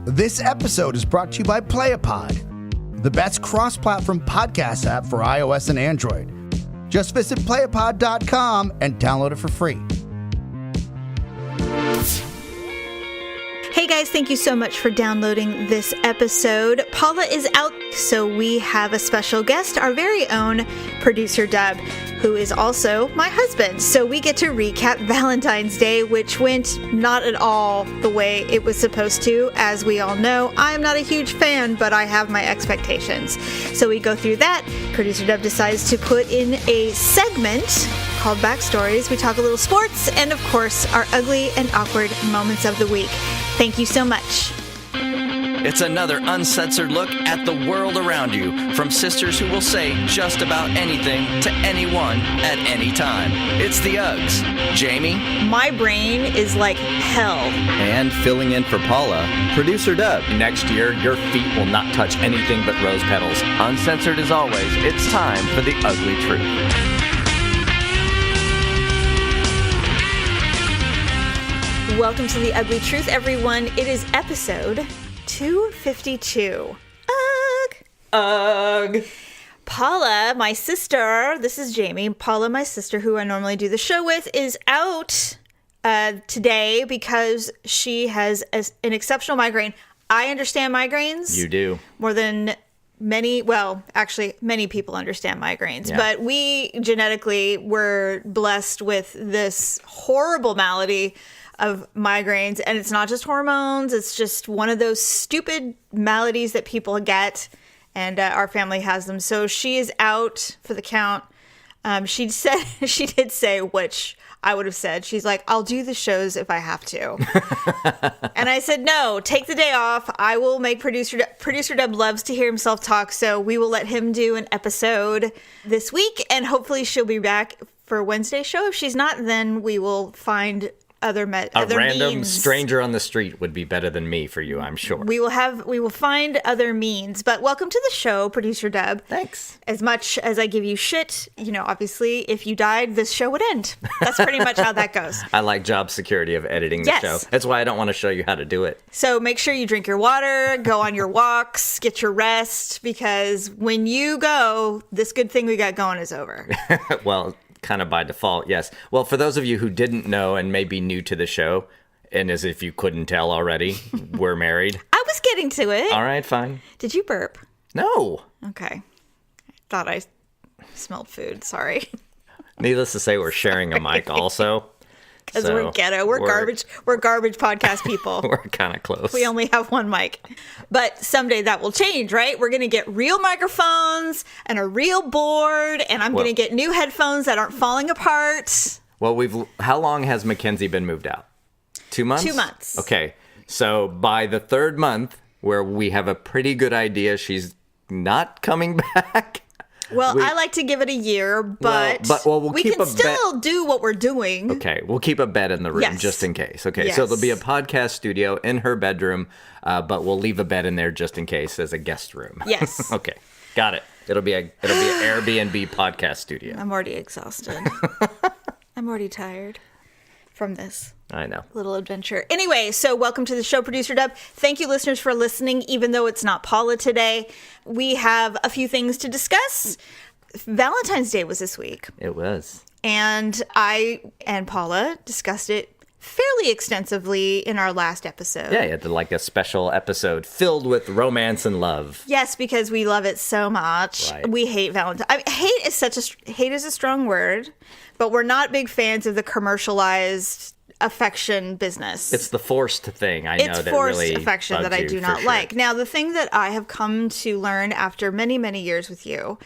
This episode is brought to you by Playapod, the best cross-platform podcast app for iOS and Android. Just visit playapod.com and download it for free. Hey guys, thank you so much for downloading this episode. Paula is out, so we have a special guest, our very own producer Deb, who is also my husband. So we get to recap Valentine's Day, which went not at all the way it was supposed to. As we all know, I am not a huge fan, but I have my expectations. So we go through that. Producer Deb decides to put in a segment called Backstories. We talk a little sports and, of course, our ugly and awkward moments of the week. Thank you so much. It's another uncensored look at the world around you, from sisters who will say just about anything to anyone at any time. It's the Uggs. Jamie. My brain is like hell. And filling in for Paula, producer Deb. Next year, your feet will not touch anything but rose petals. Uncensored as always, it's time for the Uglee Truth. Welcome to the Uglee Truth, everyone. It is episode 252. Ugh. Paula, my sister, this is Jamie. Paula, my sister, who I normally do the show with, is out today because she has an exceptional migraine. I understand migraines. You do. More than many people understand migraines. Yeah. But we genetically were blessed with this horrible malady of migraines, and it's not just hormones, it's just one of those stupid maladies that people get, and our family has them. So she is out for the count. She did say, which I would have said, she's like, I'll do the shows if I have to. And I said, no, take the day off. I will make producer Deb loves to hear himself talk, so we will let him do an episode this week, and hopefully she'll be back for Wednesday's show. If she's not, then we will find other random means. Stranger on the street would be better than me for you, I'm sure. We will find other means. But welcome to the show, producer Deb. Thanks. As much as I give you shit, obviously, if you died, this show would end. That's pretty much how that goes. I like job security of editing the show. That's why I don't want to show you how to do it. So make sure you drink your water, go on your walks, get your rest, because when you go, this good thing we got going is over. Well, kind of by default, yes. Well, for those of you who didn't know and may be new to the show, and as if you couldn't tell already, we're married. I was getting to it. All right, fine. Did you burp? No. Okay. I thought I smelled food. Sorry. Needless to say, we're sharing a mic also. Because we're ghetto. We're garbage. We're garbage podcast people. We're kind of close. We only have one mic. But someday that will change, right? We're going to get real microphones and a real board, and I'm going to get new headphones that aren't falling apart. Well, how long has Mackenzie been moved out? 2 months? 2 months. Okay. So by the third month, where we have a pretty good idea she's not coming back. Well, I like to give it a year, but we can still do what we're doing. Okay, we'll keep a bed in the room just in case. Okay, so there'll be a podcast studio in her bedroom, but we'll leave a bed in there just in case as a guest room. Yes. Okay, got it. It'll be an Airbnb podcast studio. I'm already exhausted. I'm already tired from this. I know. Little adventure. Anyway, so welcome to the show, producer Deb. Thank you, listeners, for listening, even though it's not Paula today. We have a few things to discuss. Valentine's Day was this week. It was. And I and Paula discussed it fairly extensively in our last episode. Yeah, you had like a special episode filled with romance and love. Yes, because we love it so much. Right. We hate Valentine. I mean, hate is a strong word, but we're not big fans of the commercialized affection business. It's the forced thing. It's forced affection that I do not like. Now, the thing that I have come to learn after many, many years with you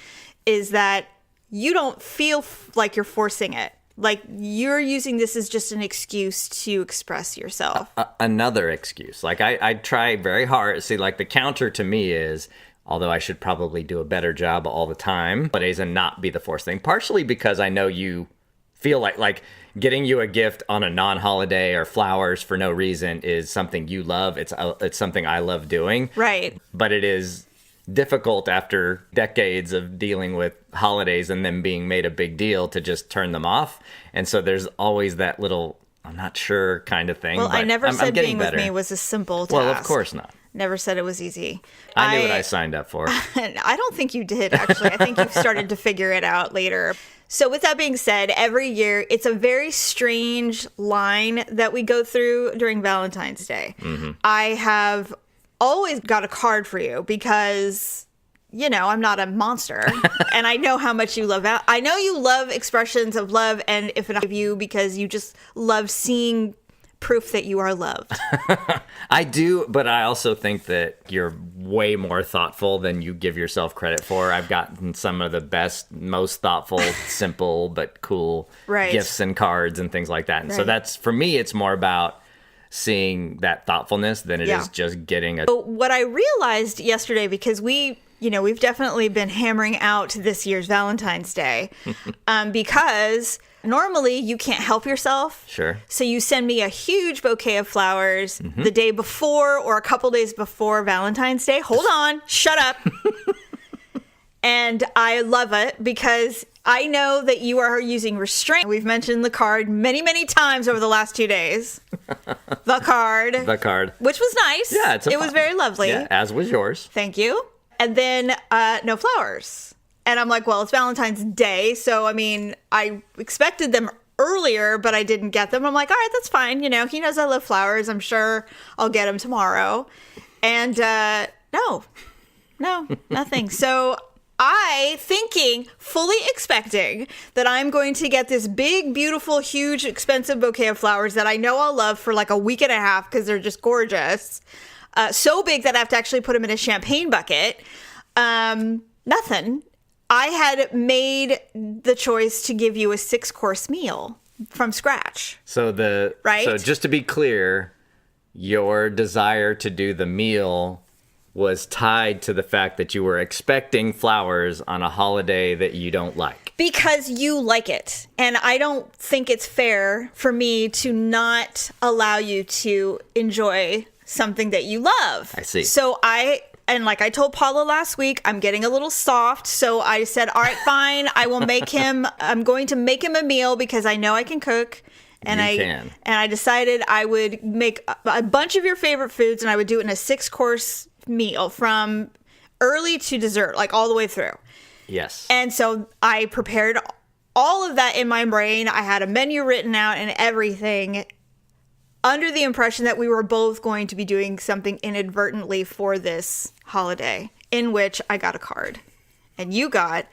is that you don't feel like you're forcing it. Like, you're using this as just an excuse to express yourself. Another excuse. Like, I try very hard. See, like, the counter to me is, although I should probably do a better job all the time, holidays and not be the forced thing. Partially because I know you feel like getting you a gift on a non-holiday or flowers for no reason is something you love. It's something I love doing. Right. But it is difficult after decades of dealing with holidays and them being made a big deal to just turn them off. And so there's always that little I'm not sure kind of thing. Well, but I never I'm said getting being better. with me was a simple task. Well, of course not. Never said it was easy. I knew what I signed up for. I don't think you did, actually. I think you've started to figure it out later. So with that being said, every year, it's a very strange line that we go through during Valentine's Day. Mm-hmm. I have always got a card for you because, you know, I'm not a monster. And I know how much you love. I know you love expressions of love, and if not of you, because you just love seeing proof that you are loved. I do, but I also think that you're way more thoughtful than you give yourself credit for. I've gotten some of the best, most thoughtful, simple, but cool gifts and cards and things like that. And so that's, for me, it's more about seeing that thoughtfulness than it is just getting a... So what I realized yesterday, because we've definitely been hammering out this year's Valentine's Day, because normally you can't help yourself. Sure. So you send me a huge bouquet of flowers the day before or a couple days before Valentine's Day. Hold on. Shut up. And I love it because I know that you are using restraint. We've mentioned the card many, many times over the last 2 days. The card. The card. Which was nice. Yeah, it was very lovely. Yeah, as was yours. Thank you. And then no flowers. And I'm like, well, it's Valentine's Day. So, I mean, I expected them earlier, but I didn't get them. I'm like, all right, that's fine. You know, he knows I love flowers. I'm sure I'll get them tomorrow. And no, nothing. So fully expecting that I'm going to get this big, beautiful, huge, expensive bouquet of flowers that I know I'll love for like a week and a half because they're just gorgeous. So big that I have to actually put them in a champagne bucket. Nothing. I had made the choice to give you a 6-course meal from scratch. So So just to be clear, your desire to do the meal was tied to the fact that you were expecting flowers on a holiday that you don't like. Because you like it. And I don't think it's fair for me to not allow you to enjoy something that you love. I see. So and like I told Paula last week, I'm getting a little soft. So I said, all right, fine. I'm going to make him a meal because I know I can cook. And And I decided I would make a bunch of your favorite foods and I would do it in a 6-course meal from early to dessert, like all the way through. Yes. And so I prepared all of that in my brain. I had a menu written out and everything, under the impression that we were both going to be doing something inadvertently for this holiday, in which I got a card. And you got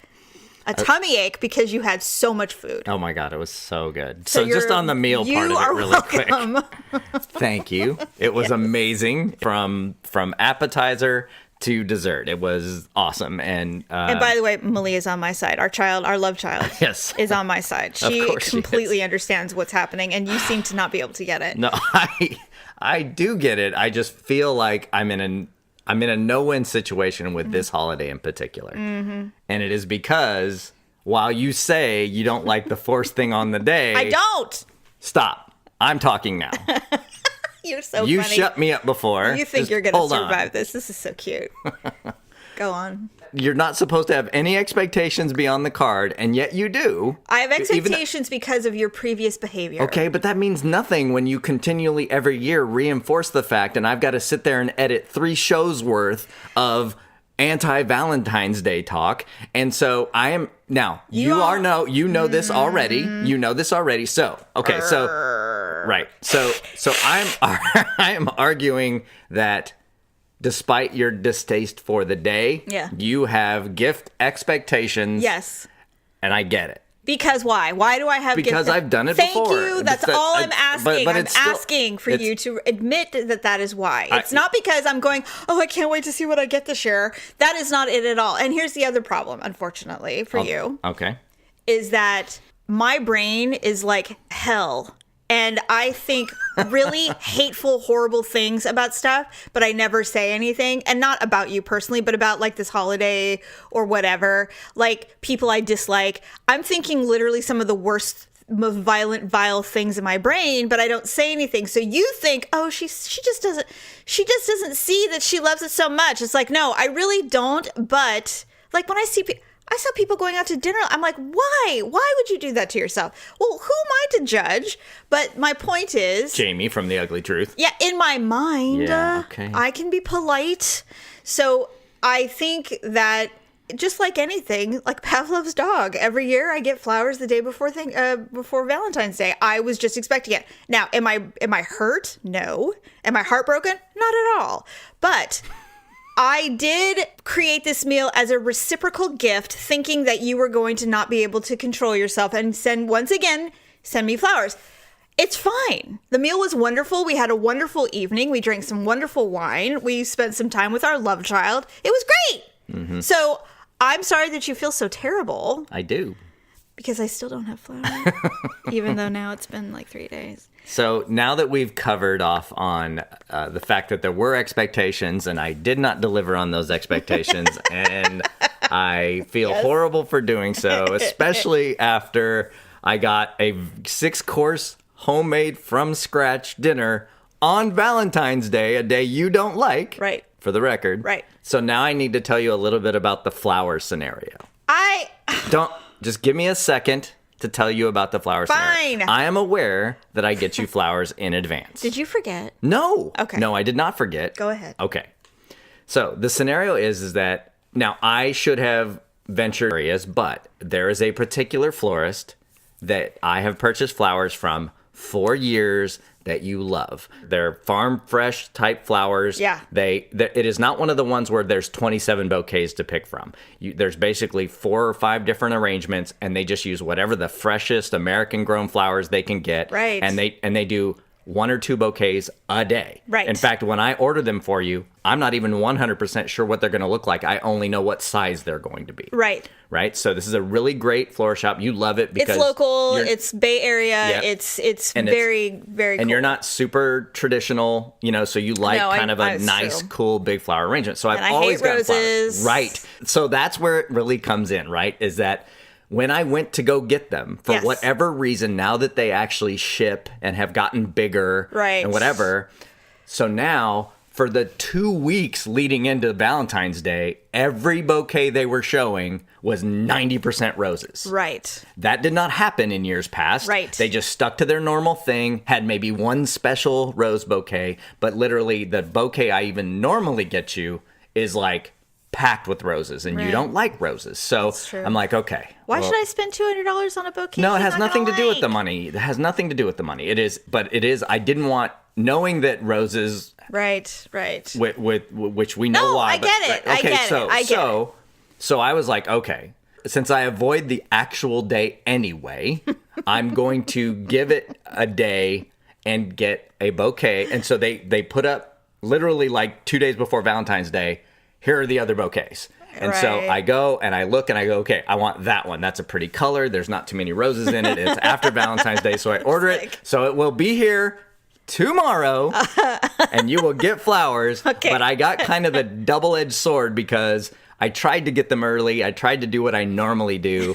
a tummy ache because you had so much food. Oh my God, it was so good. So just on the meal part of it really quick. Thank you. It was amazing from appetizer to dessert. It was awesome. And by the way, Malia's on my side. Our love child is on my side. She completely understands what's happening, and you seem to not be able to get it. No, I do get it. I just feel like I'm in a no-win situation with this holiday in particular. Mm-hmm. And it is because while you say you don't like the first thing on the day... I don't! Stop. I'm talking now. You're so funny. You shut me up before. You think you're going to survive this. This is so cute. Go on. You're not supposed to have any expectations beyond the card, and yet you do. I have expectations because of your previous behavior. Okay, but that means nothing when you continually every year reinforce the fact, and I've got to sit there and edit 3 shows worth of anti-Valentine's Day talk. And so I am now, you know this already. You know this already. So, okay, so right. So I am arguing that despite your distaste for the day, you have gift expectations. Yes. And I get it. Because why? Why do I have gift? Because I've done it before. Thank you. That's all I'm asking. But I'm asking for you to admit that is why. It's not because I'm going, oh, I can't wait to see what I get this year. That is not it at all. And here's the other problem, unfortunately, for you. Okay. Is that my brain is like hell. And I think really hateful, horrible things about stuff, but I never say anything. And not about you personally, but about like this holiday or whatever. Like people I dislike. I'm thinking literally some of the worst, most violent, vile things in my brain, but I don't say anything. So you think, oh, she just doesn't see that she loves it so much. It's like, no, I really don't. But like when I see I saw people going out to dinner. I'm like, why? Why would you do that to yourself? Well, who am I to judge? But my point is... Jamie from the Ugly Truth. Yeah, in my mind, Yeah, okay. I can be polite. So I think that just like anything, like Pavlov's dog, every year I get flowers the day before Valentine's Day. I was just expecting it. Now, am I hurt? No. Am I heartbroken? Not at all. But I did create this meal as a reciprocal gift, thinking that you were going to not be able to control yourself and send me flowers. It's fine. The meal was wonderful. We had a wonderful evening. We drank some wonderful wine. We spent some time with our love child. It was great. Mm-hmm. So I'm sorry that you feel so terrible. I do. Because I still don't have flowers, even though now it's been like 3 days. So now that we've covered off on the fact that there were expectations and I did not deliver on those expectations, and I feel horrible for doing so, especially after I got a 6-course homemade from scratch dinner on Valentine's Day, a day you don't like. Right. For the record. Right. So now I need to tell you a little bit about the flower scenario. Just give me a second to tell you about the flower scenario. Fine. I am aware that I get you flowers in advance. Did you forget? No. Okay. No, I did not forget. Go ahead. Okay. So the scenario is that now I should have ventured areas, but there is a particular florist that I have purchased flowers from for years that you love. They're farm fresh type flowers. Yeah. It is not one of the ones where there's 27 bouquets to pick from. There's basically 4 or 5 different arrangements, and they just use whatever the freshest American grown flowers they can get. Right. And they do 1 or 2 bouquets a day. Right. In fact, when I order them for you, I'm not even 100% sure what they're going to look like. I only know what size they're going to be. Right. Right. So this is a really great florist shop. You love it because it's local. It's Bay Area. Yep. It's And very, very cool. And you're not super traditional, so you like kind of a nice, true. Cool, big flower arrangement. So And I've I always hate got roses. flowers. Right. So that's where it really comes in, right? Is that when I went to go get them, for Yes. whatever reason, now that they actually ship and have gotten bigger Right. and whatever, so now for the 2 weeks leading into Valentine's Day, every bouquet they were showing was 90% roses. Right. That did not happen in years past. Right. They just stuck to their normal thing, had maybe one special rose bouquet, but literally the bouquet I even normally get you is like packed with roses, and you don't like roses. So true. I'm like, okay. Why should I spend $200 on a bouquet? No, it he's has not nothing to gonna do with the like? money. It has nothing to do with the money. It is, I didn't want, knowing that roses, Right. with which we know No, why. I get it. Right, okay, I get it. So I was like, okay, since I avoid the actual day anyway, I'm going to give it a day and get a bouquet. And so they put up literally like 2 days before Valentine's Day, here are the other bouquets. And so Right. I go and I look and I go, okay, I want that one. That's a pretty color. There's not too many roses in it. It's after Valentine's Day. So I order it. So it will be here tomorrow and you will get flowers. Okay. But I got kind of the double-edged sword because I tried to get them early. I tried to do what I normally do.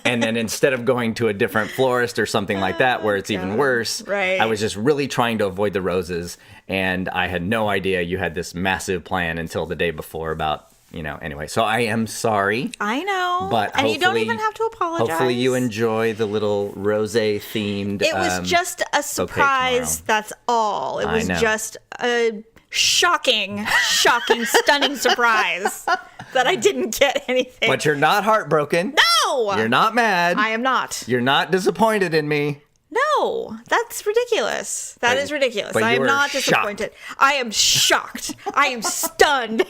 And then instead of going to a different florist or something like that where it's even worse, Right. I was just really trying to avoid the roses. And I had no idea you had this massive plan until the day before about, anyway. So I am sorry. I know. But and you don't hopefully- even have to apologize. Hopefully you enjoy the little rosé themed. It was just a surprise. tomorrow. That's all. It I was know. just a shocking, stunning surprise that I didn't get anything. But you're not heartbroken. No! You're not mad. I am not. You're not disappointed in me. No, that's ridiculous. That is ridiculous. but I you am were not shocked. disappointed. I am shocked. I am stunned.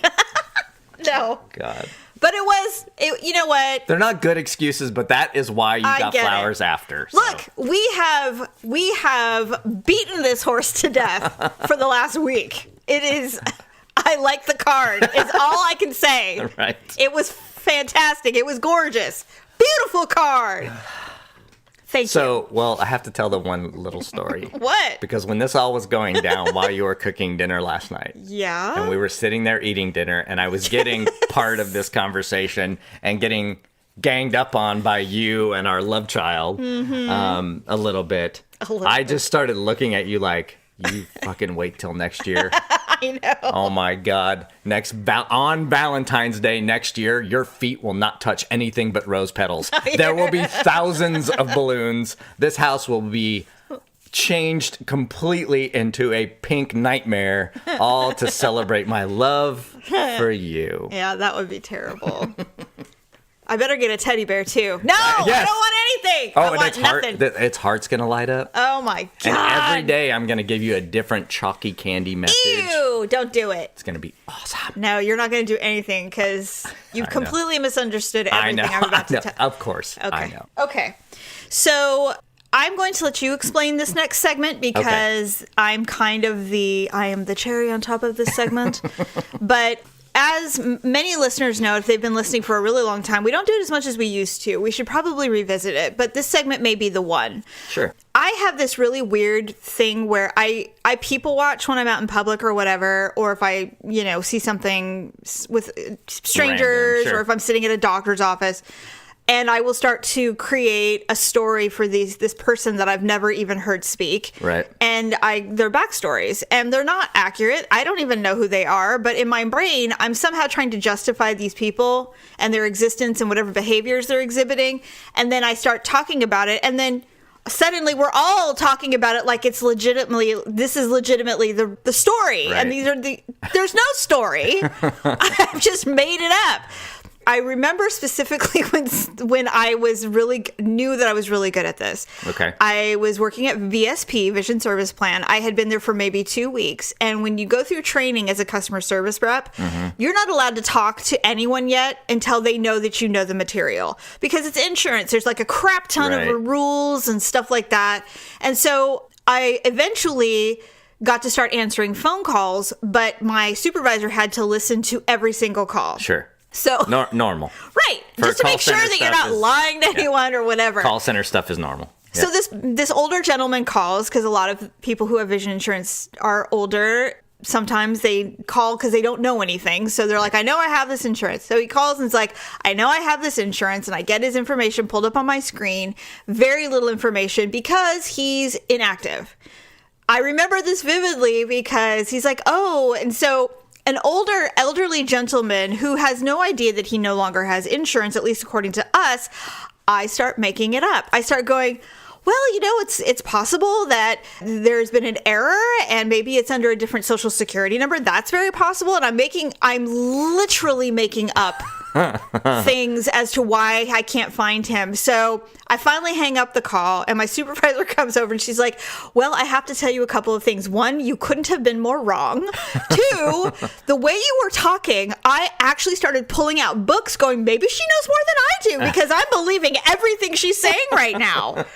No. God. But you know what? They're not good excuses, but that is why you I got get it. flowers after. so. Look, we have beaten this horse to death for the last week. It is, I like the card. It's all I can say. Right. It was fantastic. It was gorgeous. Beautiful card. Thank you. So, well, I have to tell the one little story. What? Because when this all was going down while you were cooking dinner last night, Yeah. and we were sitting there eating dinner, and I was getting part of this conversation and getting ganged up on by you and our love child a little bit. little I bit. just started looking at you like, you fucking wait till next year. I know. Oh my God. On Valentine's Day next year, your feet will not touch anything but rose petals. There will be thousands of balloons. This house will be changed completely into a pink nightmare, all to celebrate my love for you. Yeah, that would be terrible. I better get a teddy bear too. No, Yes. I don't want anything. Oh, I and want nothing. its heart's gonna light up. Oh my God. And every day I'm gonna give you a different chalky candy message. Ew, don't do it. It's gonna be awesome. No, you're not going to do anything because you've completely misunderstood everything I'm about to tell. Of course. Okay. I know. Okay. So I'm going to let you explain this next segment because I am the cherry on top of this segment. But as many listeners know, if they've been listening for a really long time, we don't do it as much as we used to. We should probably revisit it, but this segment may be the one. Sure. I have this really weird thing where I people watch when I'm out in public or whatever, or if I, see something with strangers, Random, sure. or if I'm sitting at a doctor's office. And I will start to create a story for this person that I've never even heard speak. Right. And their backstories. And they're not accurate. I don't even know who they are. But in my brain, I'm somehow trying to justify these people and their existence and whatever behaviors they're exhibiting. And then I start talking about it. And then suddenly we're all talking about it like this is legitimately the story. Right. And there's no story. I've just made it up. I remember specifically when I knew that I was really good at this. Okay. I was working at VSP, Vision Service Plan. I had been there for maybe 2 weeks. And when you go through training as a customer service rep, you're not allowed to talk to anyone yet until they know that you know the material. Because it's insurance. There's like a crap ton of rules and stuff like that. And so I eventually got to start answering phone calls, but my supervisor had to listen to every single call. Sure. So normal. Right. Just to make sure that you're not lying to anyone or whatever. Call center stuff is normal. So this older gentleman calls because a lot of people who have vision insurance are older. Sometimes they call because they don't know anything. So they're like, I know I have this insurance. So he calls and is like, I know I have this insurance, and I get his information pulled up on my screen. Very little information because he's inactive. I remember this vividly because he's like, oh, and so an older elderly gentleman who has no idea that he no longer has insurance, at least according to us, I start making it up. I start going, well, it's possible that there's been an error and maybe it's under a different social security number. That's very possible. And I'm literally making up things as to why I can't find him. So I finally hang up the call and my supervisor comes over and she's like, well, I have to tell you a couple of things. One, you couldn't have been more wrong. Two, the way you were talking, I actually started pulling out books going, maybe she knows more than I do because I'm believing everything she's saying right now.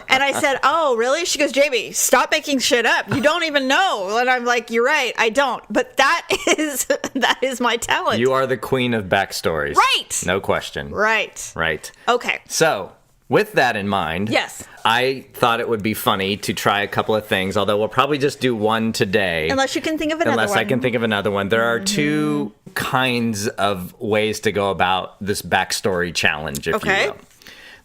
And I said, oh, really? She goes, Jamie, stop making shit up. You don't even know. And I'm like, you're right. I don't. But that is my talent. You are the queen of backstories. Right. No question. Right. Okay. So, with that in mind, yes, I thought it would be funny to try a couple of things, although we'll probably just do one today. Unless you can think of another one. Unless I can think of another one. There are two kinds of ways to go about this backstory challenge, if you will.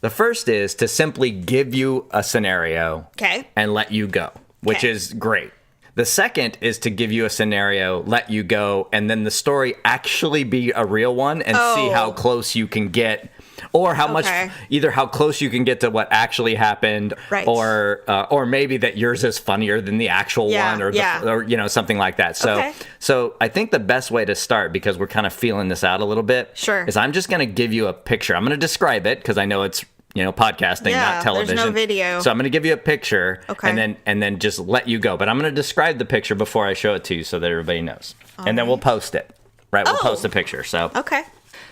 The first is to simply give you a scenario and let you go, which is great. The second is to give you a scenario, let you go, and then the story actually be a real one and see how close you can get, or how much, either how close you can get to what actually happened, or maybe that yours is funnier than the actual one, or something like that. So I think the best way to start, because we're kind of feeling this out a little bit, is I'm just going to give you a picture. I'm going to describe it because I know it's podcasting, not television. There's no video. So I'm going to give you a picture, and then just let you go. But I'm going to describe the picture before I show it to you so that everybody knows. And then we'll post it. Right? We'll post the picture. So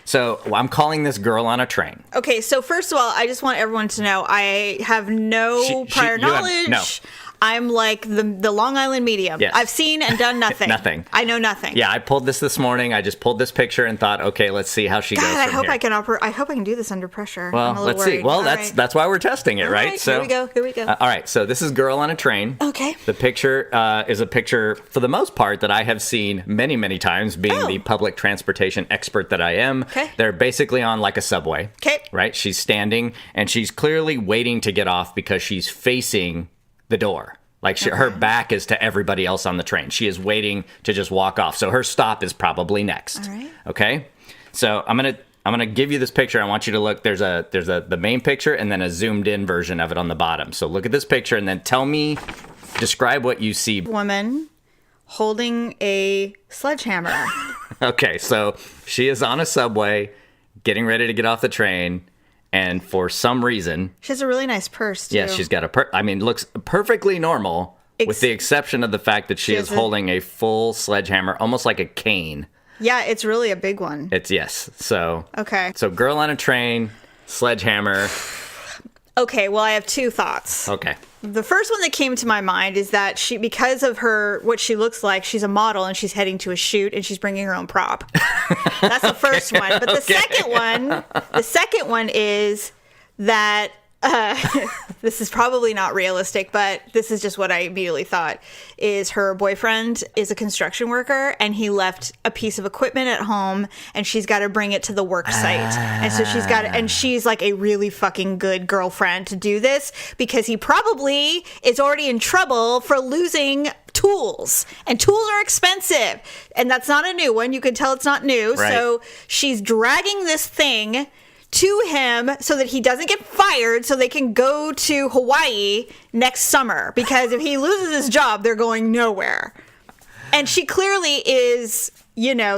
So I'm calling this girl on a train. Okay, so first of all, I just want everyone to know I have no prior knowledge. I'm like the Long Island medium. Yes. I've seen and done nothing. Nothing. I know nothing. Yeah, I pulled this morning. I just pulled this picture and thought, okay, let's see how she goes from I hope here. I hope I can do this under pressure. Well, I'm a little let's worried. see. Well, that's why we're testing it, right? So here we go. All right, so this is Girl on a Train. Okay. The picture is a picture, for the most part, that I have seen many, many times, being the public transportation expert that I am. Okay. They're basically on like a subway. Okay. Right? She's standing, and she's clearly waiting to get off because she's facing the door. Like her back is to everybody else on the train. She is waiting to just walk off. So her stop is probably next. All right. Okay. So I'm gonna give you this picture. I want you to look. There's the main picture and then a zoomed in version of it on the bottom. So look at this picture and then describe what you see. Woman holding a sledgehammer. Okay, so she is on a subway, getting ready to get off the train, and for some reason, She has a really nice purse, too. yeah, she's got looks perfectly normal, with the exception of the fact that she is holding a full sledgehammer, almost like a cane. Yeah, it's really a big one. So Okay. So girl on a train, sledgehammer. Okay, well, I have two thoughts. Okay. The first one that came to my mind is that because of what she looks like, she's a model and she's heading to a shoot and she's bringing her own prop. That's the first one. But the second one is that this is probably not realistic, but this is just what I immediately thought, is her boyfriend is a construction worker and he left a piece of equipment at home and she's got to bring it to the work site. And so she's like a really fucking good girlfriend to do this because he probably is already in trouble for losing tools, and tools are expensive, and that's not a new one. You can tell it's not new. Right. So she's dragging this thing to him so that he doesn't get fired, so they can go to Hawaii next summer, because if he loses his job, they're going nowhere. And she clearly is,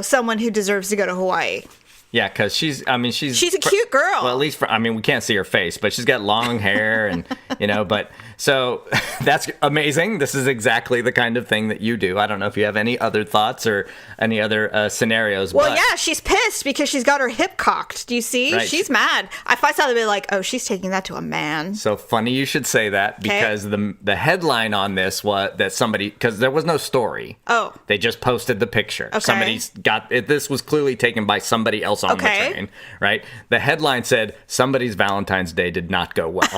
someone who deserves to go to Hawaii. Yeah, because she's a cute girl. Well, at least we can't see her face, but she's got long hair and, but so that's amazing. This is exactly the kind of thing that you do. I don't know if you have any other thoughts or any other scenarios. Well, yeah, she's pissed because she's got her hip cocked. Do you see? Right. She's mad. If I saw them, I'd be like, oh, she's taking that to a man. So funny you should say that, because the headline on this was that somebody, because there was no story. Oh. They just posted the picture. Okay. Somebody's got it. This was clearly taken by somebody else on the train, right? The headline said, somebody's Valentine's Day did not go well.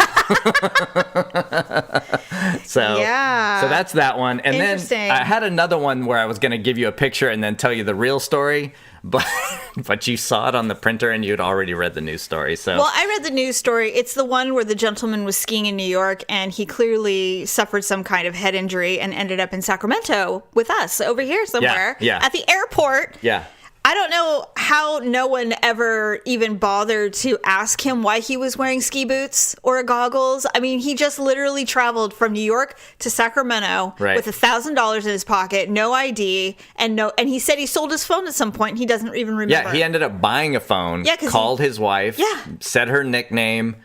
So that's that one. And then I had another one where I was going to give you a picture and then tell you the real story, but you saw it on the printer and you'd already read the news story. So well, I read the news story. It's the one where the gentleman was skiing in New York and he clearly suffered some kind of head injury and ended up in Sacramento with us over here somewhere at the airport. Yeah. I don't know how no one ever even bothered to ask him why he was wearing ski boots or goggles. I mean, he just literally traveled from New York to Sacramento with $1,000 in his pocket, no ID, and he said he sold his phone at some point and he doesn't even remember. Yeah, he ended up buying a phone, called his wife, said her nickname,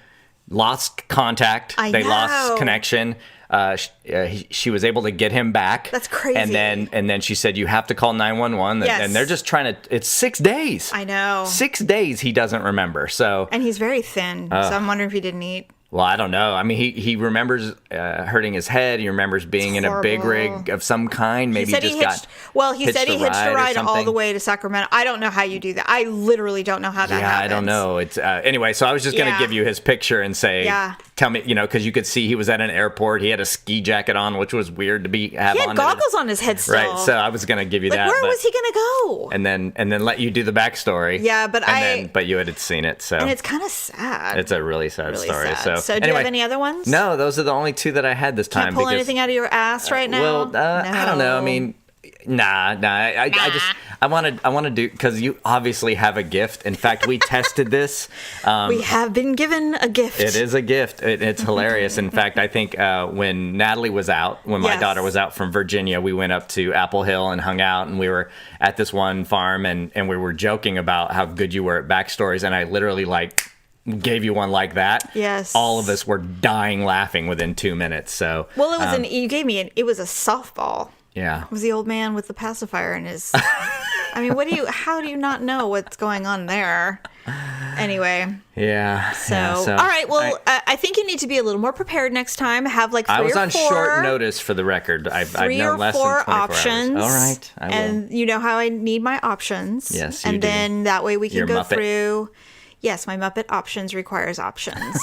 lost contact, they lost connection. She was able to get him back. That's crazy. And then she said, you have to call 911. Yes. And they're just trying to, it's 6 days. I know. 6 days he doesn't remember. So. And he's very thin. So I'm wondering if he didn't eat. Well, I don't know. I mean, he remembers hurting his head. He remembers being in a big rig of some kind. Maybe he said he hitched a ride all the way to Sacramento. I don't know how you do that. I literally don't know how that happens. I don't know. It's anyway. So I was just going to give you his picture and say, tell me, because you could see he was at an airport. He had a ski jacket on, which was weird to have on. He had goggles on his head still. Right. So I was going to give you that. Where was he going to go? And then let you do the backstory. Yeah, but but you had seen it. So and it's kind of sad. It's a really sad story. Sad. So do you have any other ones? No, those are the only two that I had this time. Can't pull anything out of your ass right now? Well, no. I don't know. I mean, nah. I want to do, because you obviously have a gift. In fact, we tested this. We have been given a gift. It is a gift. It's hilarious. In fact, I think when Natalie was out, when my daughter was out from Virginia, we went up to Apple Hill and hung out, and we were at this one farm, and we were joking about how good you were at backstories, and I literally gave you one like that. Yes. All of us were dying laughing within 2 minutes. So well, it was you gave me it was a softball. Yeah. It was the old man with the pacifier in his I mean, how do you not know what's going on there? Anyway. Yeah. So all right, well, I think you need to be a little more prepared next time. Have like 3 or 4. I was on short notice for the record. I've known less than 24 options. hours. All right. I will. And you know how I need my options. Yes, you and do. Then that way we can Your go Muppet. through. Yes, my Muppet options requires options.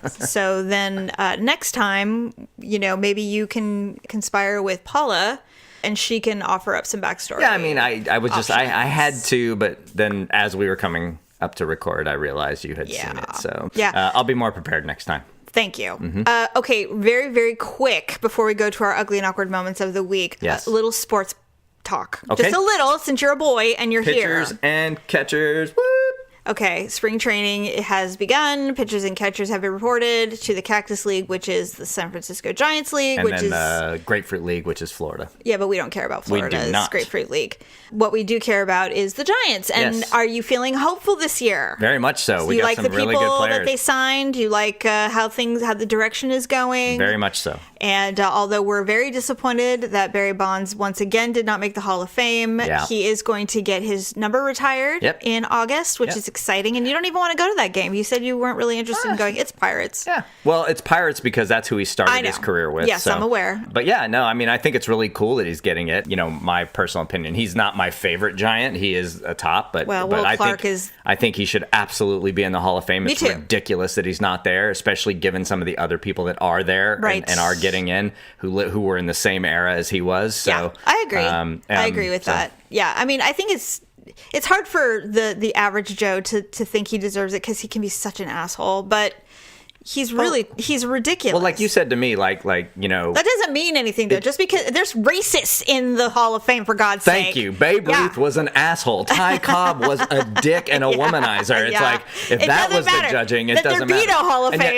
So then next time, maybe you can conspire with Paula and she can offer up some backstory. Yeah, I mean, I was just, I had to, but then as we were coming up to record, I realized you had seen it. So I'll be more prepared next time. Thank you. Okay, very, very quick before we go to our ugly and awkward moments of the week. Yes. A little sports talk. Okay. Just a little, since you're a boy and you're here. Pitchers and catchers. Woo! Okay, spring training has begun. Pitchers and catchers have been reported to the Cactus League, which is the San Francisco Giants League, And which then is the Grapefruit League, which is Florida. yeah, but we don't care about Florida's not. Grapefruit League. What we do care about is the Giants. And Yes. are you feeling hopeful this year? Very much so. We you got like some the really good people players. that they signed? You like how the direction is going? Very much so. And although we're very disappointed that Barry Bonds once again did not make the Hall of Fame, Yeah. he is going to get his number retired Yep. in August, which Yep. is exciting. And you don't even want to go to that game. You said you weren't really interested in going. It's Pirates. Yeah. Well, it's Pirates because that's who he I started know. his career with. Yes, so. I'm aware. But yeah, no, I mean, I think it's really cool that he's getting it. You know, my personal opinion, he's not my favorite Giant. He is a top, but, Well, but Will I Clark think is- I think he should absolutely be in the Hall of Fame. Me It's too. ridiculous that he's not there, especially given some of the other people that are there Right. and are getting in who were in the same era as he was. So Yeah, I agree. I agree with that. Yeah, I mean, I think it's hard for the average Joe to think he deserves it because he can be such an asshole, but he's ridiculous. Well, like you said to me, like you know. that doesn't mean anything though. Just because there's racists in the Hall of Fame, for God's sake. Thank you. Babe Yeah. Ruth was an asshole. Ty Cobb was a dick and a womanizer. It's Yeah. like if It that doesn't was matter the judging, it that there doesn't be matter. no Hall of and yet,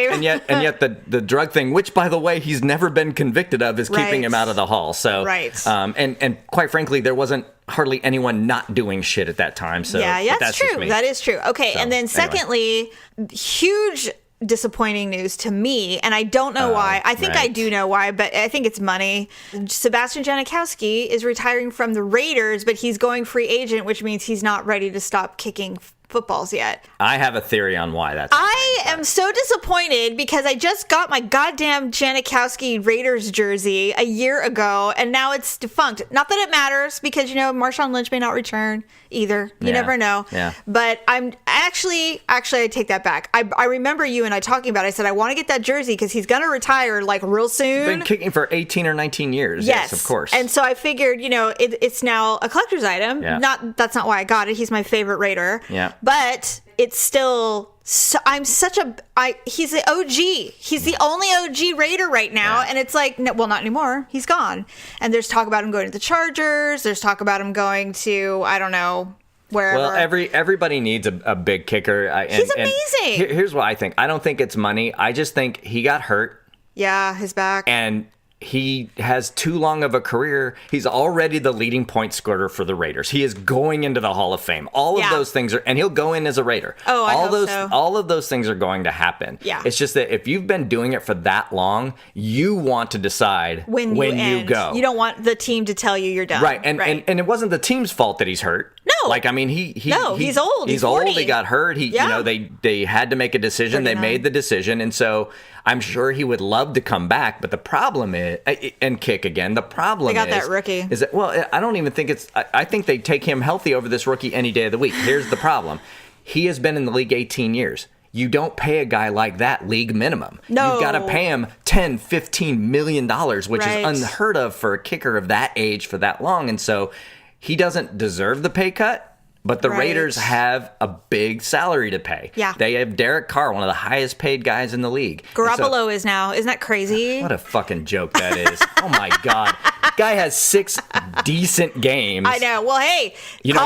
Fame. and yet the drug thing, which by the way he's never been convicted of, is keeping Right. him out of the Hall. So Right. And quite frankly, there wasn't hardly anyone not doing shit at that time. So Yeah, but that's just true. me. That is true. Okay, So, and then anyway. secondly, huge disappointing news to me, and I don't know why. I think I right. do know why, but I think it's money. Sebastian Janikowski is retiring from the Raiders, but he's going free agent, which means he's not ready to stop kicking footballs yet. I have a theory on why that's. I am so disappointed because I just got my goddamn Janikowski Raiders jersey a year ago, and now it's defunct. Not that it matters because, you know, Marshawn Lynch may not return either. You Yeah. never know. Yeah. But I'm actually, I take that back. I remember you and I talking about it. I said, I want to get that jersey because he's going to retire like real soon. Been kicking for 18 or 19 years. Yes, of course. And so I figured, you know, it's now a collector's item. Yeah. That's not why I got it. He's my favorite Raider. Yeah. But it's still. So he's the OG. He's the only OG Raider right now, Yeah. and it's like, no, well, not anymore. He's gone. And there's talk about him going to the Chargers. There's talk about him going to, I don't know, wherever. Well, everybody needs a big kicker. He's amazing. Here's what I think. I don't think it's money. I just think he got hurt Yeah, his back. and he has too long of a career. He's already the leading point scorer for the Raiders. He is going into the Hall of Fame. All of Yeah. those things are, and he'll go in as a Raider. Oh, I all hope those, so. all of those things are going to happen. Yeah. It's just that if you've been doing it for that long, you want to decide when you end. go. You don't want the team to tell you you're done. Right, and it wasn't the team's fault that he's hurt. No. Like, I mean, he's old. He's 40. old. He got hurt. Yeah. You know, they had to make a decision. 39. They made the decision, and so I'm sure he would love to come back. But the problem is, and kick again. The problem They got that rookie. is that, well, I don't even think it's. I think they take him healthy over this rookie any day of the week. Here's the problem: he has been in the league 18 years. You don't pay a guy like that league minimum. No. You've got to pay him $10, $15 million, which Right. is unheard of for a kicker of that age for that long. And so he doesn't deserve the pay cut, but the Right. Raiders have a big salary to pay. Yeah. They have Derek Carr, one of the highest paid guys in the league. And so- Garoppolo is now. Isn't that crazy? what a fucking joke that is. Oh my God. Guy has 6 decent games. I know. Well, hey, You know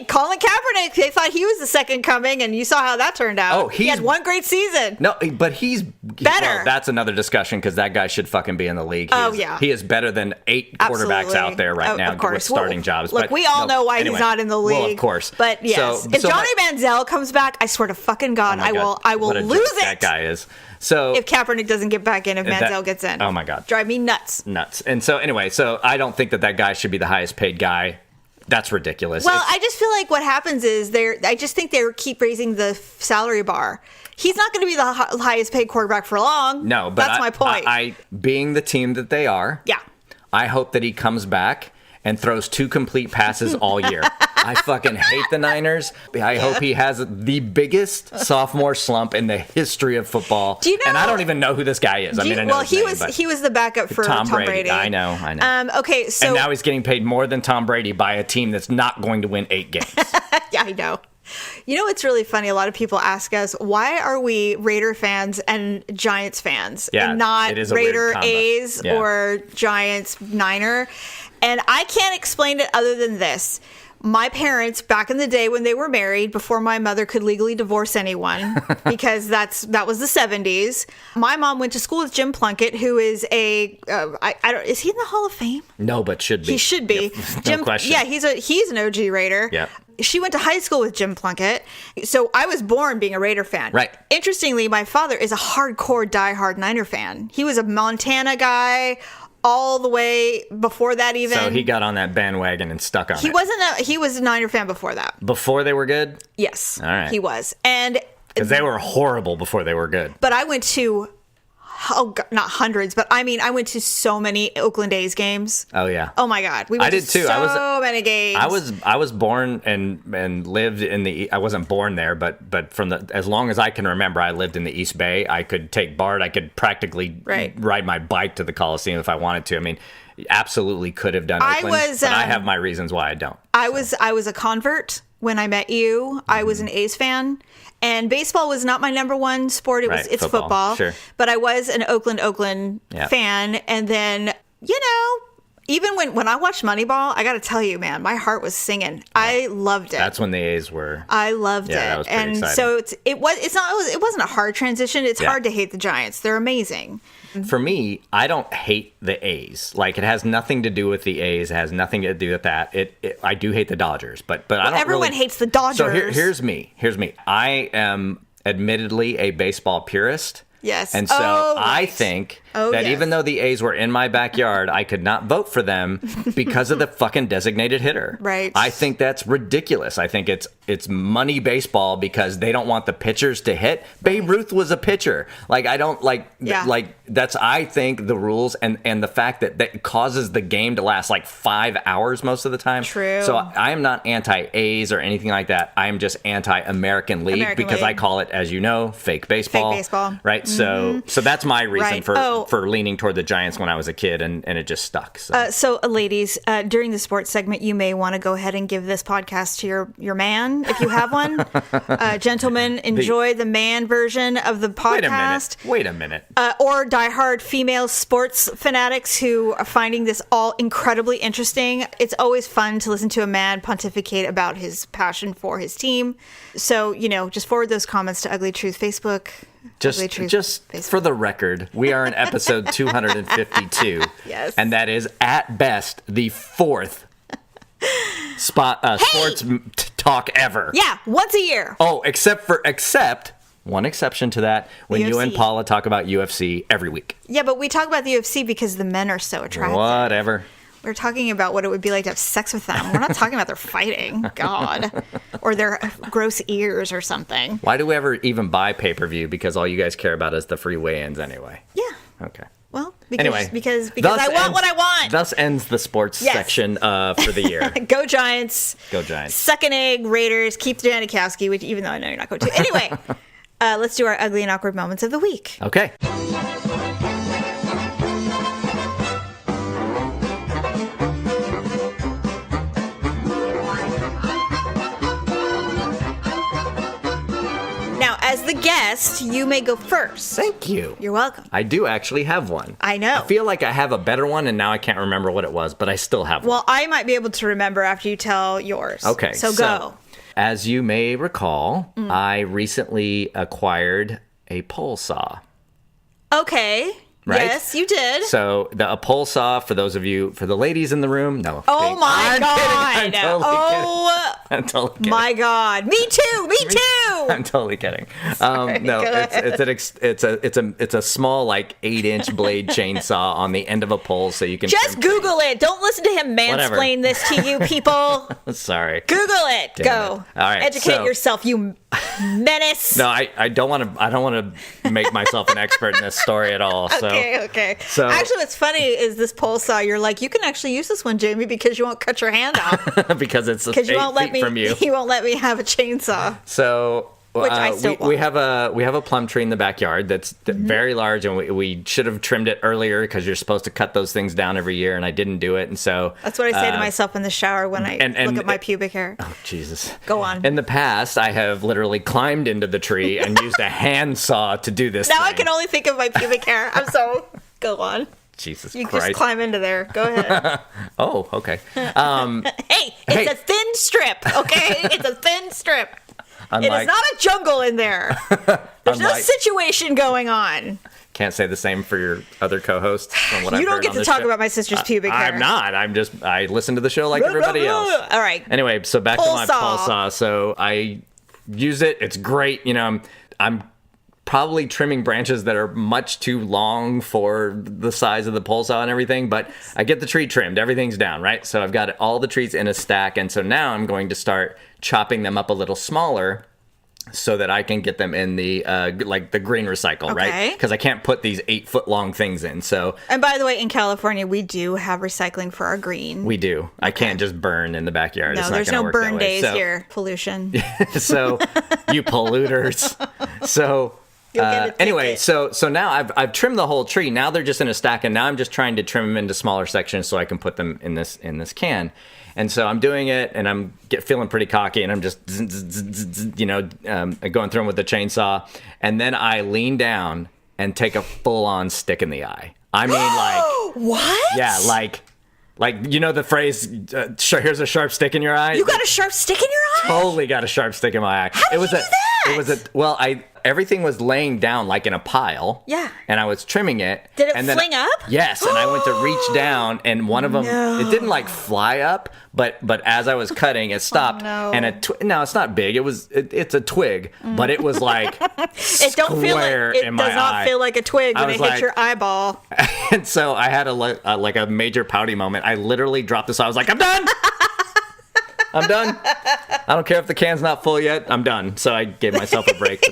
Colin Kaepernick, they thought he was the second coming, and you saw how that turned out. Oh, he he's- had one great season. No, but he's Better. Well, that's another discussion because that guy should fucking be in the league. Oh, yeah. He is better than 8 quarterbacks Absolutely. out there right Of now course. with starting Well, jobs. Look, But we all no, know why anyway. he's not in the league. Well, of course. But yes, if Johnny Manziel comes back, I swear to fucking God, Oh my I God, will what a lose jerk it. That guy is. So If Kaepernick doesn't get back in, if That- Manziel gets in. oh my God. Drive me nuts. nuts. And so anyway, so I don't think that guy should be the highest paid guy. That's ridiculous. Well, It's- I just feel like what happens is I just think they keep raising the salary bar. He's not going to be the highest paid quarterback for long. no, but that's my point. I being the team that they are. Yeah. I hope that he comes back and throws 2 complete passes all year. I fucking hate the Niners. I hope he has the biggest sophomore slump in the history of football. Do you know- and I don't even know who this guy is. I mean, I know well, his name, he but was the backup for Tom Brady. I know. Okay, so And now he's getting paid more than Tom Brady by a team that's not going to win 8 games. yeah, I know. You know, it's really funny. A lot of people ask us, why are we Raider fans and Giants fans Yeah, and not it is a weird Raider combo. A's Yeah. or Giants Niner? And I can't explain it other than this. My parents, back in the day when they were married, before my mother could legally divorce anyone, because that was the 70s, my mom went to school with Jim Plunkett, who is is he in the Hall of Fame? No, but should be. He should be. Yep, no question. Yeah, he's an OG Raider. Yeah. She went to high school with Jim Plunkett, so I was born being a Raider fan. Right. Interestingly, my father is a hardcore, diehard Niner fan. He was a Montana guy all the way before that even. So he got on that bandwagon and stuck on it. He was a Niner fan before that. Before they were good? Yes. All right. He was. And Because they were horrible before they were good. but I went to not hundreds, but I mean I went to so many Oakland A's games. Oh, yeah. Oh my God. We went I did to too. so many games. I was born and lived in the. I wasn't born there, but from as long as I can remember, I lived in the East Bay. I could take BART. I could practically ride my bike to the Coliseum if I wanted to. I mean, absolutely could have done Oakland, but I have my reasons why I don't. I was a convert when I met you. I was an A's fan. And baseball was not my number one sport. It's football. Sure. But I was an Oakland fan. And then, even when I watched Moneyball, I got to tell you, man, my heart was singing. I loved it. That's when the A's were. I loved it. That was pretty exciting. So it wasn't a hard transition. It's hard to hate the Giants. They're amazing. For me, I don't hate the A's. Like, it has nothing to do with the A's. It has nothing to do with that. I do hate the Dodgers, but I don't. Everyone hates the Dodgers. So here's me. I am admittedly a baseball purist. Yes. And so I right. think that yes. even though the A's were in my backyard, I could not vote for them because of the fucking designated hitter. Right. I think that's ridiculous. I think it's money baseball because they don't want the pitchers to hit. Babe Ruth was a pitcher. Like, I don't that's, I think, the rules and the fact that causes the game to last like 5 hours most of the time. True. So I am not anti-A's or anything like that. I am just anti-American League because I call it, as you know, fake baseball. Fake baseball. Right. So that's my reason Right. for leaning toward the Giants when I was a kid, and it just stuck. So ladies, during the sports segment, you may want to go ahead and give this podcast to your man if you have one. Gentlemen, enjoy the man version of the podcast. Wait a minute. Or diehard female sports fanatics who are finding this all incredibly interesting. It's always fun to listen to a man pontificate about his passion for his team. So, just forward those comments to Ugly Truth Facebook. Just Facebook. for the record, we are in episode 252. Yes. And that is, at best, the fourth sports talk ever. Yeah, once a year. Oh, except one exception to that, when you and UFC. Paula talk about UFC every week. Yeah, but we talk about the UFC because the men are so attractive. Whatever. We're talking about what it would be like to have sex with them. We're not talking about their fighting, God, or their gross ears or something. Why do we ever even buy pay-per-view? Because all you guys care about is the free weigh-ins anyway. Yeah. Okay. Well, Anyway, because I want what I want. Thus ends the sports section for the year. Go Giants. Go Giants. Suck an egg, Raiders. Keep Janikowski, which even though I know you're not going to. Anyway, let's do our ugly and awkward moments of the week. Okay. Now, as the guest, you may go first. Thank you. You're welcome. I do actually have one. I know. I feel like I have a better one, and now I can't remember what it was, but I still have one. Well, I might be able to remember after you tell yours. Okay. So go. As you may recall, I recently acquired a pole saw. Okay. Right? Yes, you did. So a pole saw, for those of you, for the ladies in the room, no. Oh my I'm God. kidding. I'm totally Oh kidding. I'm totally kidding. my God. Me too. Me too. I'm totally kidding. Sorry, No, go it's a small, like, 8-inch blade chainsaw on the end of a pole, so you can Just Google it. Don't listen to him mansplain this to you people. Sorry. Google it. Damn Go. it. All right, Educate so- yourself, you menace. No, I don't want to make myself an expert in this story at all. So. Okay. So- actually, what's funny is this pole saw. You're like, you can actually use this one, Jamie, because you won't cut your hand off. because it's 8 Because you won't let feet me. from you. You won't let me have a chainsaw. So Which I still want. We have a plum tree in the backyard that's very large, and we should have trimmed it earlier because you're supposed to cut those things down every year, and I didn't do it, and so that's what I say to myself in the shower when I look at my pubic hair. Oh Jesus! Go on. In the past, I have literally climbed into the tree and used a handsaw to do this. Now I can only think of my pubic hair. Go on. Jesus you Christ! Just climb into there. Go ahead. Oh, okay. Hey, it's a thin strip. Okay, it's a thin strip. It is not a jungle in there. There's no situation going on. Can't say the same for your other co-hosts. From what you don't get to talk about my sister's pubic hair. I'm not. I listen to the show like everybody else. All right. Anyway, so back to my pole saw. So I use it. It's great. I'm probably trimming branches that are much too long for the size of the pole saw and everything, but I get the tree trimmed. Everything's down, right? So I've got all the trees in a stack, and so now I'm going to start chopping them up a little smaller so that I can get them in the like the green recycle, right? Because I can't put these 8-foot long things in. So, and by the way, in California, we do have recycling for our green. We do. Okay. I can't just burn in the backyard. No, it's not there's no work burn days here. Pollution. So, you polluters. So. Anyway, so now I've trimmed the whole tree. Now they're just in a stack, and now I'm just trying to trim them into smaller sections so I can put them in this can. And so I'm doing it, and I'm feeling pretty cocky, and I'm just going through them with the chainsaw, and then I lean down and take a full-on stick in the eye. I mean, like what? Yeah, like the phrase, here's a sharp stick in your eye. You got a sharp stick in your eye? Totally got a sharp stick in my eye. How did you do that? Everything was laying down like in a pile. Yeah. And I was trimming it. Did it fling up? Yes. And I went to reach down, and one of them, it didn't like fly up, but as I was cutting, it stopped. Oh, no. And no, it's not big. It's a twig, but it was like it does not feel like a twig when it hits your eyeball. And so I had a major pouty moment. I literally dropped this. I was like, I'm done. I'm done. I don't care if the can's not full yet. I'm done. So I gave myself a break.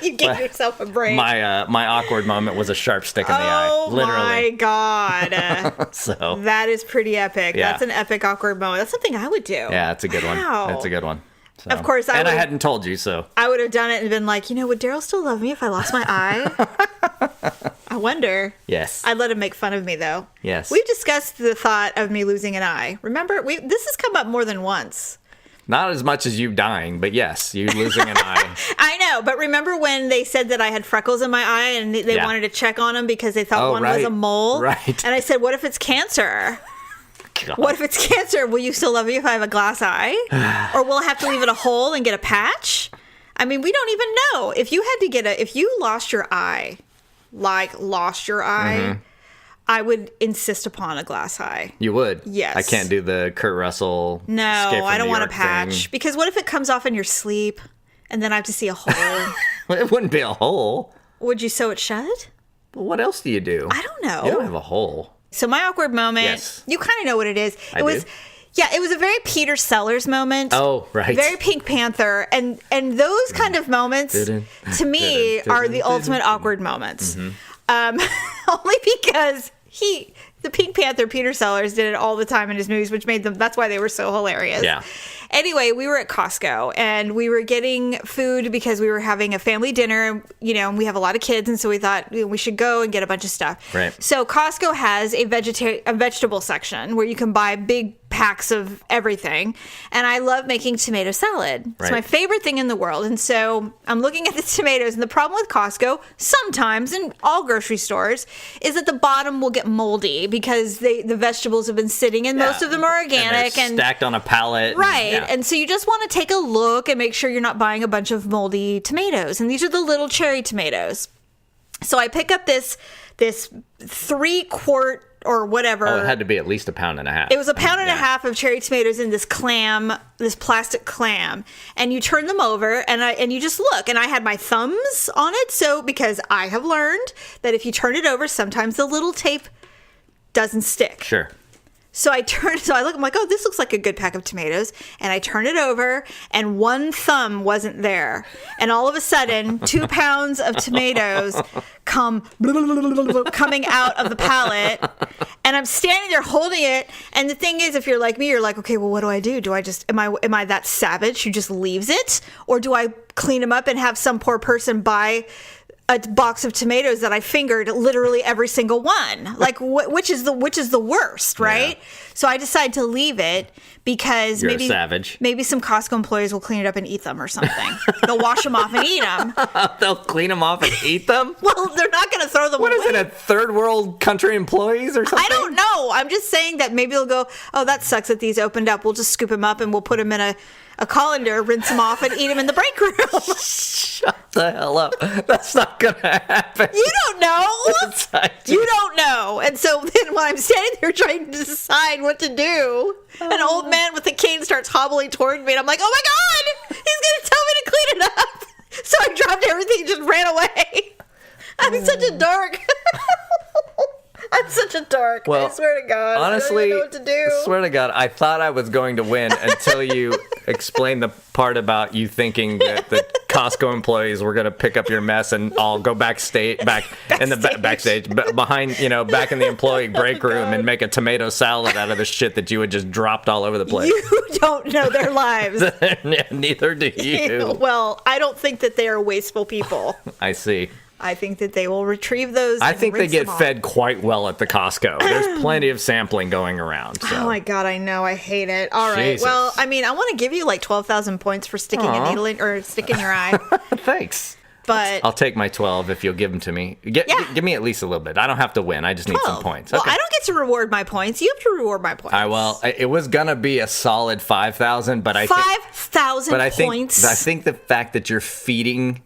You gave yourself a break. My awkward moment was a sharp stick in the eye. Literally. Oh my God. So that is pretty epic. Yeah. That's an epic awkward moment. That's something I would do. Yeah, it's a good one. That's a good one. So. Of course, I hadn't told you, so I would have done it and been like, would Daryl still love me if I lost my eye? I wonder. Yes. I'd let him make fun of me, though. Yes. We've discussed the thought of me losing an eye. Remember, this has come up more than once. Not as much as you dying, but yes, you losing an eye. I know, but remember when they said that I had freckles in my eye and they wanted to check on them because they thought one was a mole? Right. And I said, what if it's cancer? God. What if it's cancer? Will you still love me if I have a glass eye? Or will I have to leave it a hole and get a patch? I mean, we don't even know. If you lost your eye, mm-hmm. I would insist upon a glass eye. You would? Yes. I can't do the Kurt Russell. No, I don't want a patch. Because what if it comes off in your sleep and then I have to see a hole? It wouldn't be a hole. Would you sew it shut? Well, what else do you do? I don't know. You don't have a hole. So my awkward moment, yes. You kind of know what it is. I do? Yeah, it was a very Peter Sellers moment. Oh, right. Very Pink Panther. And those kind of moments, to me, are the ultimate awkward moments. Mm-hmm. Only because the Pink Panther, Peter Sellers, did it all the time in his movies, which that's why they were so hilarious. Yeah. Anyway, we were at Costco and we were getting food because we were having a family dinner, and we have a lot of kids. And so we thought we should go and get a bunch of stuff. Right. So Costco has a vegetable section where you can buy big packs of everything. And I love making tomato salad. Right. It's my favorite thing in the world. And so I'm looking at the tomatoes, and the problem with Costco, sometimes in all grocery stores, is that the bottom will get moldy because the vegetables have been sitting and most of them are organic and stacked on a pallet. Right. And so you just want to take a look and make sure you're not buying a bunch of moldy tomatoes. And these are the little cherry tomatoes. So I pick up this 3-quart or whatever. Oh, it had to be at least 1.5 pounds. It was 1.5 pounds of cherry tomatoes in this plastic clam. And you turn them over and you just look. And I had my thumbs on it. So because I have learned that if you turn it over, sometimes the little tape doesn't stick. Sure. So I look, I'm like, oh, this looks like a good pack of tomatoes. And I turn it over, and one thumb wasn't there. And all of a sudden, 2 pounds of tomatoes coming out of the pallet. And I'm standing there holding it. And the thing is, if you're like me, you're like, okay, well, what do I do? Do I just, am I that savage who just leaves it? Or do I clean them up and have some poor person buy a box of tomatoes that I fingered literally every single one? Like, which is the worst, right? Yeah. So I decide to leave it because You're a savage. Maybe some Costco employees will clean it up and eat them or something. They'll wash them off and eat them. They'll clean them off and eat them? Well, they're not going to throw them away. What is it, a third world country employees or something? I don't know. I'm just saying that maybe they'll go, oh, that sucks that these opened up. We'll just scoop them up and we'll put them in a colander, rinse them off, and eat them in the break room. Shut the hell up. That's not going to happen. You don't know. You don't know. And so then when I'm standing there trying to decide what to do, an old man with a cane starts hobbling toward me, and I'm like, oh my God, he's going to tell me to clean it up. So I dropped everything and just ran away. I'm such a dork. I'm such a dork. Well, I swear to God. Honestly, I don't even know what to do. I swear to God, I thought I was going to win until you explained the part about you thinking that the Costco employees were going to pick up your mess and all go backstage behind, back in the employee break room and make a tomato salad out of the shit that you had just dropped all over the place. You don't know their lives. Neither do you. Well, I don't think that they are wasteful people. I see. I think that they will retrieve those. I think they get fed quite well at the Costco. There's plenty of sampling going around. So. Oh my God, I know. I hate it. All right. Jesus. Well, I mean, I want to give you like 12,000 points for sticking a needle in or stick in your eye. Thanks. But I'll take my 12 if you'll give them to me. Give me at least a little bit. I don't have to win. I just need some points. Well, okay. I don't get to reward my points. You have to reward my points. Well, it was gonna be a solid 5,000, but 5,000 points. I think the fact that you're feeding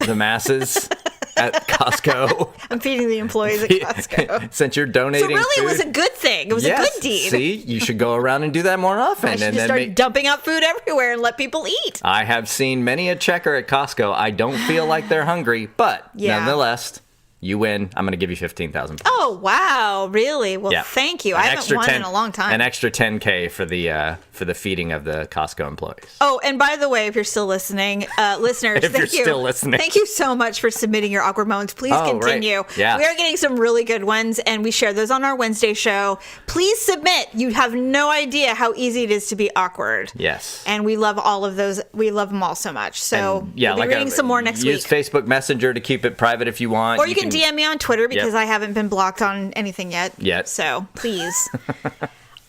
the masses at Costco. I'm feeding the employees at Costco. Since you're donating so really food, it was a good thing. It was a good deed. See, you should go around and do that more often. I should just start dumping out food everywhere and let people eat. I have seen many a checker at Costco. I don't feel like they're hungry, but nonetheless, you win. I'm going to give you 15,000 points. Oh, wow. Really? Well, thank you. I haven't won in a long time. An extra 10K for the feeding of the Costco employees. Oh, and by the way, if you're still listening, listeners, still listening. Thank you so much for submitting your awkward moments. Please continue. Right. Yeah. We are getting some really good ones, and we share those on our Wednesday show. Please submit. You have no idea how easy it is to be awkward. Yes. And we love all of those. We love them all so much. So we'll be reading some more next week. Use Facebook Messenger to keep it private if you want. Or you can DM me on Twitter because I haven't been blocked on anything yet. So please.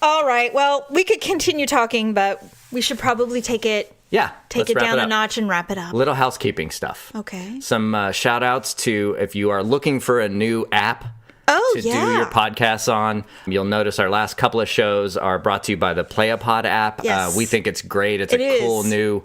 All right. Well, we could continue talking, but we should probably take it down a notch and wrap it up. Little housekeeping stuff. Okay. Some shout outs to if you are looking for a new app to do your podcasts on. You'll notice our last couple of shows are brought to you by the PlayAPod app. Yes. We think it's great. It's a cool new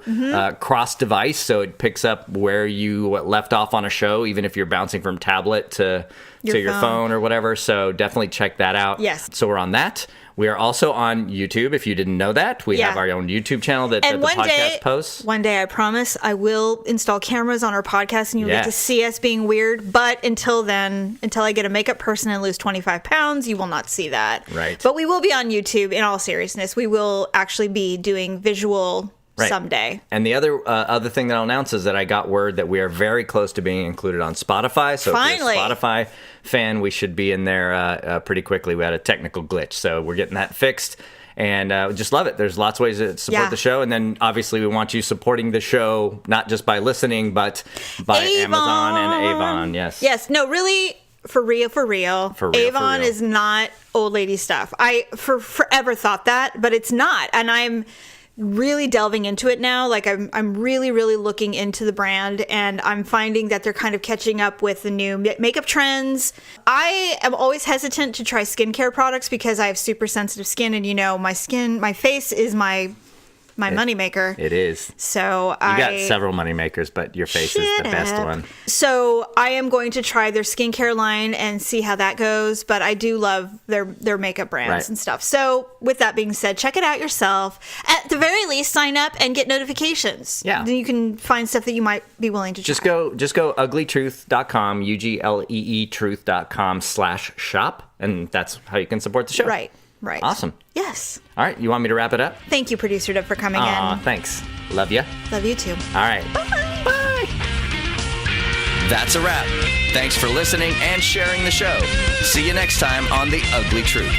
cross device, so it picks up where you left off on a show, even if you're bouncing from tablet to your phone or whatever. So definitely check that out. Yes. So we're on that. We are also on YouTube. If you didn't know that, we have our own YouTube channel that the podcast posts. One day, I promise, I will install cameras on our podcast, and you'll get to see us being weird. But until then, until I get a makeup person and lose 25 pounds, you will not see that. Right. But we will be on YouTube. In all seriousness, we will actually be doing visual someday. And the other thing that I'll announce is that I got word that we are very close to being included on Spotify. So finally, if you're a Spotify fan, we should be in there pretty quickly. We had a technical glitch, so we're getting that fixed. And just love it. There's lots of ways to support the show. And then obviously we want you supporting the show, not just by listening, but by Amazon and Avon. Yes. Yes. No, really. For real. Avon is not old lady stuff. I forever thought that, but it's not. And I'm really delving into it now. Like I'm really looking into the brand, and I'm finding that they're kind of catching up with the new makeup trends. I am always hesitant to try skincare products because I have super sensitive skin, and my face is my moneymaker. It is. So you got several moneymakers, but your face is the best one. So I am going to try their skincare line and see how that goes. But I do love their makeup brands and stuff. So with that being said, check it out yourself. At the very least, sign up and get notifications. Yeah. Then you can find stuff that you might be willing to try. Just go uglytruth.com, UGLEE truth.com/shop, and that's how you can support the show. Right. Right. Awesome. Yes. All right. You want me to wrap it up? Thank you, Producer Deb, for coming in. Thanks. Love you. Love you too. All right. Bye. That's a wrap. Thanks for listening and sharing the show. See you next time on The Uglee Truth.